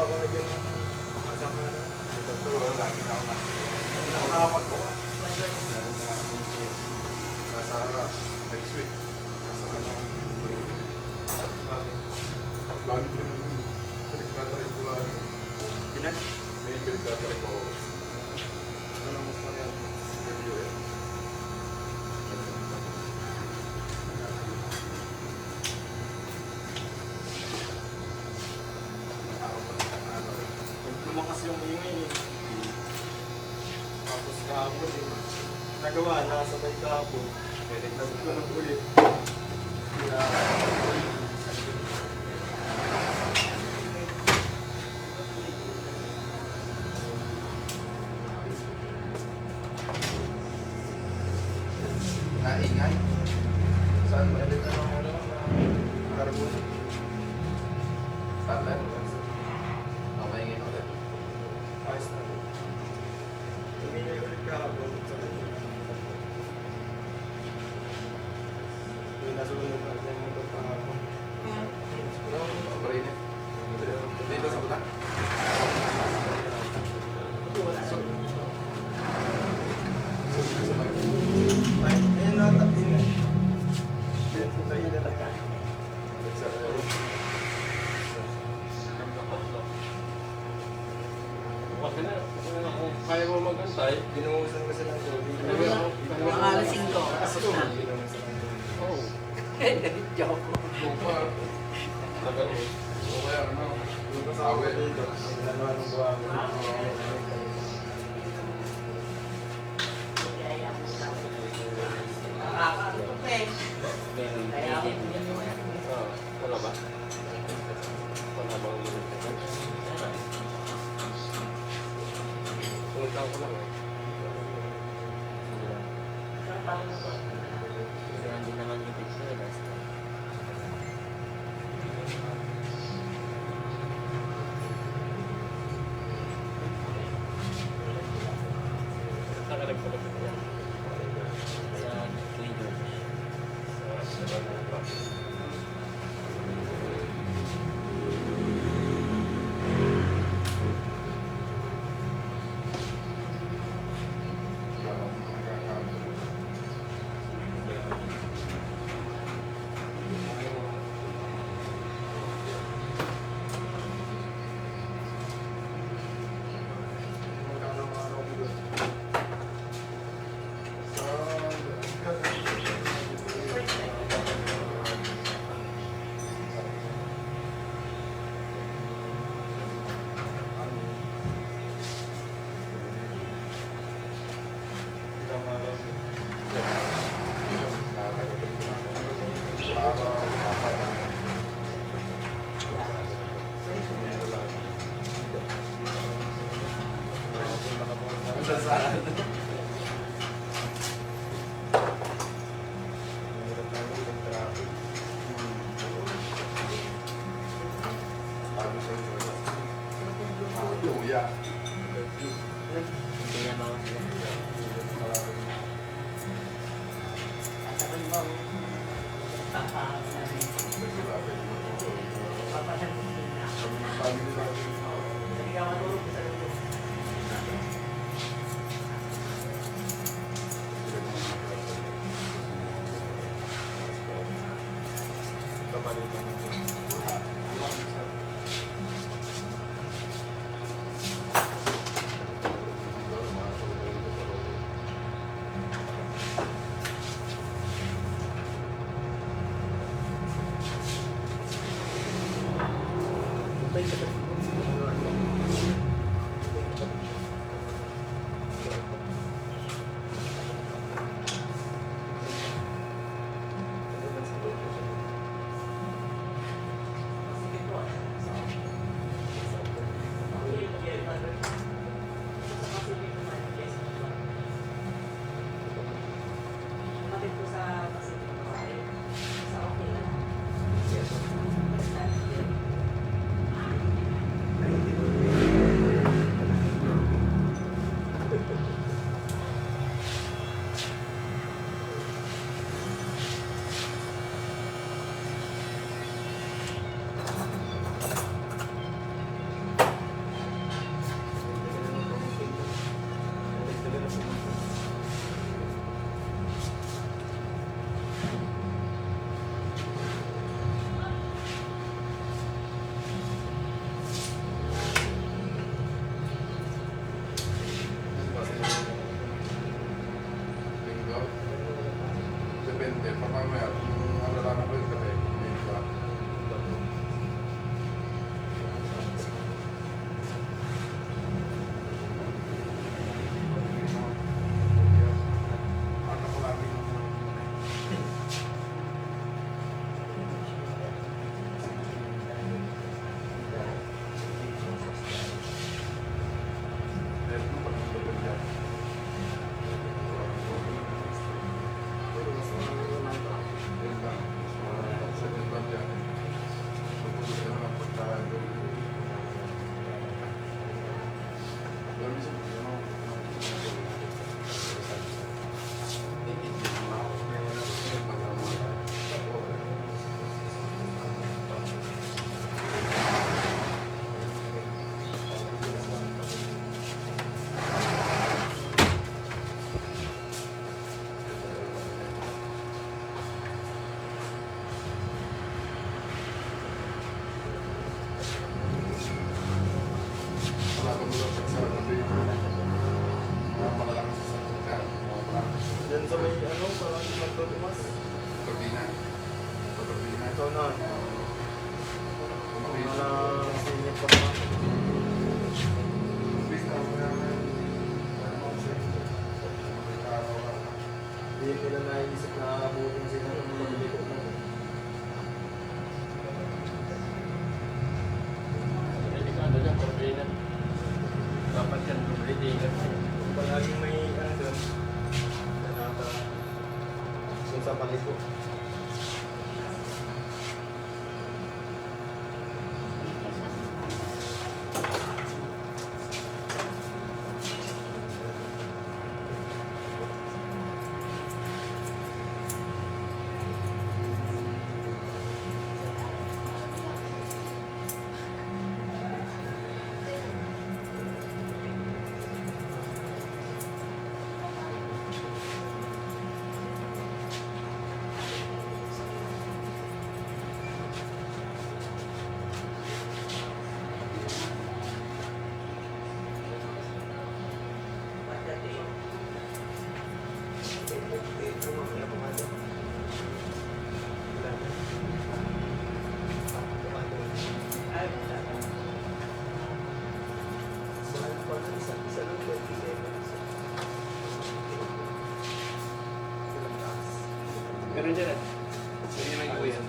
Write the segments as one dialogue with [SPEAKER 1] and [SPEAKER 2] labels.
[SPEAKER 1] ako na dyan. Masama na. Ito to, lagi na ako na. Nakakapag ko. Nasa harap. Next week. Nasa ano. Lagi din yung pinagkatarin ko lang.
[SPEAKER 2] Pinan?
[SPEAKER 1] May pinagkatarin ko. Ano mo pa yan? Review eh.
[SPEAKER 2] Lumakas yung ingay eh. Tapos kahapon eh. Nagawa, nakasabay kahapon. Pwede na ko ng ulit.
[SPEAKER 1] Naingay. Saan mo? Edit na lang ano? Carbon. Starlet. Okay, ngayon ulit.
[SPEAKER 2] Ayos na. Tumingay ulit kahapon. Yung nasunod natin yung ito kahapon.
[SPEAKER 1] Brain eh. Dito sa buta.
[SPEAKER 2] Ay, ayun na tap din eh. Ito tayo na lang.
[SPEAKER 3] Kung kaya mo mag-antay,
[SPEAKER 2] Binuhusan ko sila ng tubig.
[SPEAKER 4] Mga alas 5.
[SPEAKER 3] oh,
[SPEAKER 4] Joke.
[SPEAKER 1] Lupa.
[SPEAKER 3] tagal mo.
[SPEAKER 1] O kaya ano? Lupa sa awet.
[SPEAKER 2] Dito. Dalawa ng buwan.
[SPEAKER 3] Ah, wala ba? Wala bang Punta ko lang eh.
[SPEAKER 4] Hindi naman yung picture.
[SPEAKER 3] Nakalagpalag ko yan.
[SPEAKER 4] Sa Twitter.
[SPEAKER 1] Luya.
[SPEAKER 4] Hindi na mga sila. Asakan mo.
[SPEAKER 2] Diyan sa may ano, parang magtutumas. Ito na. Mga sinip pa naman. Hindi nila naisip na abutin sila ng paglikod na.
[SPEAKER 3] Delikado dyan, problema. Dapat yan, problema.
[SPEAKER 2] Kung palaging may ano doon, nanata doon sa paliko.
[SPEAKER 3] Meron dyan eh. Sige naman yung kuya.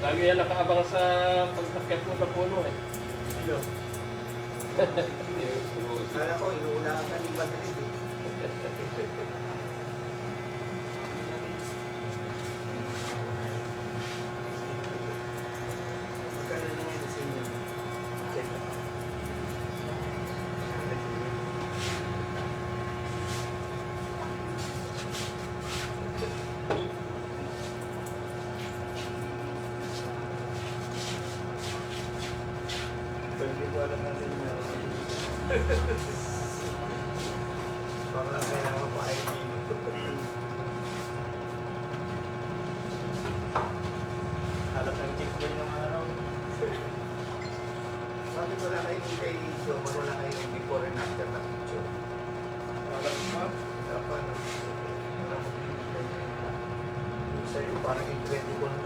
[SPEAKER 3] Lagi yan nakaabang sa pagkakit mo sa puno eh.
[SPEAKER 2] Hello. Kala ko, inuulaan ka ni Madrid eh. Magkano na yan sa inyo? Check. Hindi ko alam natin yung baka kailangan pa ID. Halat ng checkpoint ng araw. Bakit wala kayong kay Joe? Wala kayong before and after na picture? Alam mo? Dapat na. Sa'yo parang i-20 ko lang